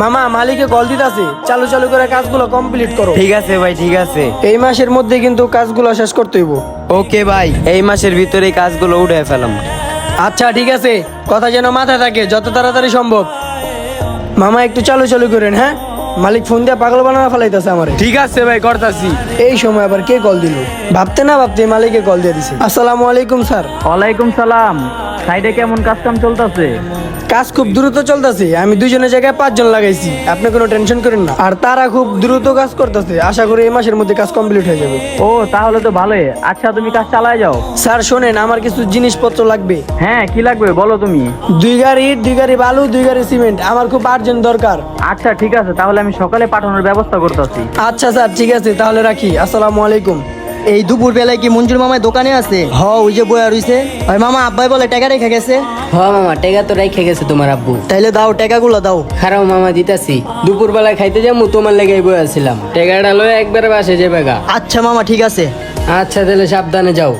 মামা মালিকে কল দিতাছে, চালু চালু করে কাজগুলো কমপ্লিট করো। ঠিক আছে ভাই, ঠিক আছে। এই মাসের মধ্যে কিন্তু কাজগুলো শেষ করতে হইব। ওকে ভাই, এই মাসের ভিতরে কাজগুলো উঠে ফেলাম। আচ্ছা ঠিক আছে, কথা যেন মাথায় থাকে, যত তাড়াতাড়ি সম্ভব। মামা একটু চালু চালু করেন, হ্যাঁ? মালিক ফোন দিয়ে পাগল বানানো ফেলাইতেছে আমারে। ঠিক আছে ভাই, করতাছি। এই সময় আবার কে কল দিল? ভাবতে না ভাবতে মালিকে কল দিয়ে দিছে। আসসালামু আলাইকুম স্যার। ওয়ালাইকুম সালাম। সাইডে কেমন কাজ কাম চলতেছে? কাজ খুব দ্রুত চলতেছে, আমি দুজনের জায়গায় 5 জন লাগাইছি, আপনি কোনো টেনশন করেন না। আর তারা খুব দ্রুত কাজ করতেছে, আশা করি এই মাসের মধ্যে কাজ কমপ্লিট হয়ে যাবে। ও তাহলে তো ভালোই। আচ্ছা তুমি কাজ চালায় যাও। স্যার শোনেন, আমার কিছু জিনিসপত্র লাগবে। হ্যাঁ, কি লাগবে বলো তুমি। 2 গাড়ি ইট, 2 গাড়ি বালু, 2 গাড়ি সিমেন্ট, আমার খুব আর্জেন্ট দরকার। আচ্ছা ঠিক আছে, তাহলে আমি সকালে পাঠানোর ব্যবস্থা করতেছি। আচ্ছা স্যার, ঠিক আছে, তাহলে রাখি। আসসালামু আলাইকুম। এই দুপুর বেলায় কি মঞ্জুর মামার দোকানে আছে? ওই যে বয়া রইছে। ওই মামা আব্বাই বলে টাকা রেখে গেছে। মামা টেকা তো রাইখে গেছে তোমার আব্বু। তাইলে দাও, টাকাগুলো দাও। খারাপ মামা দিতাছি। দুপুর বেলায় খাইতে যাবো, তোমার লেগে বই আছিলাম। টেকাটা লয়ে একবারে বাসে যাবে গা। আচ্ছা মামা, ঠিক আছে। আচ্ছা তাহলে সাবধানে যাও।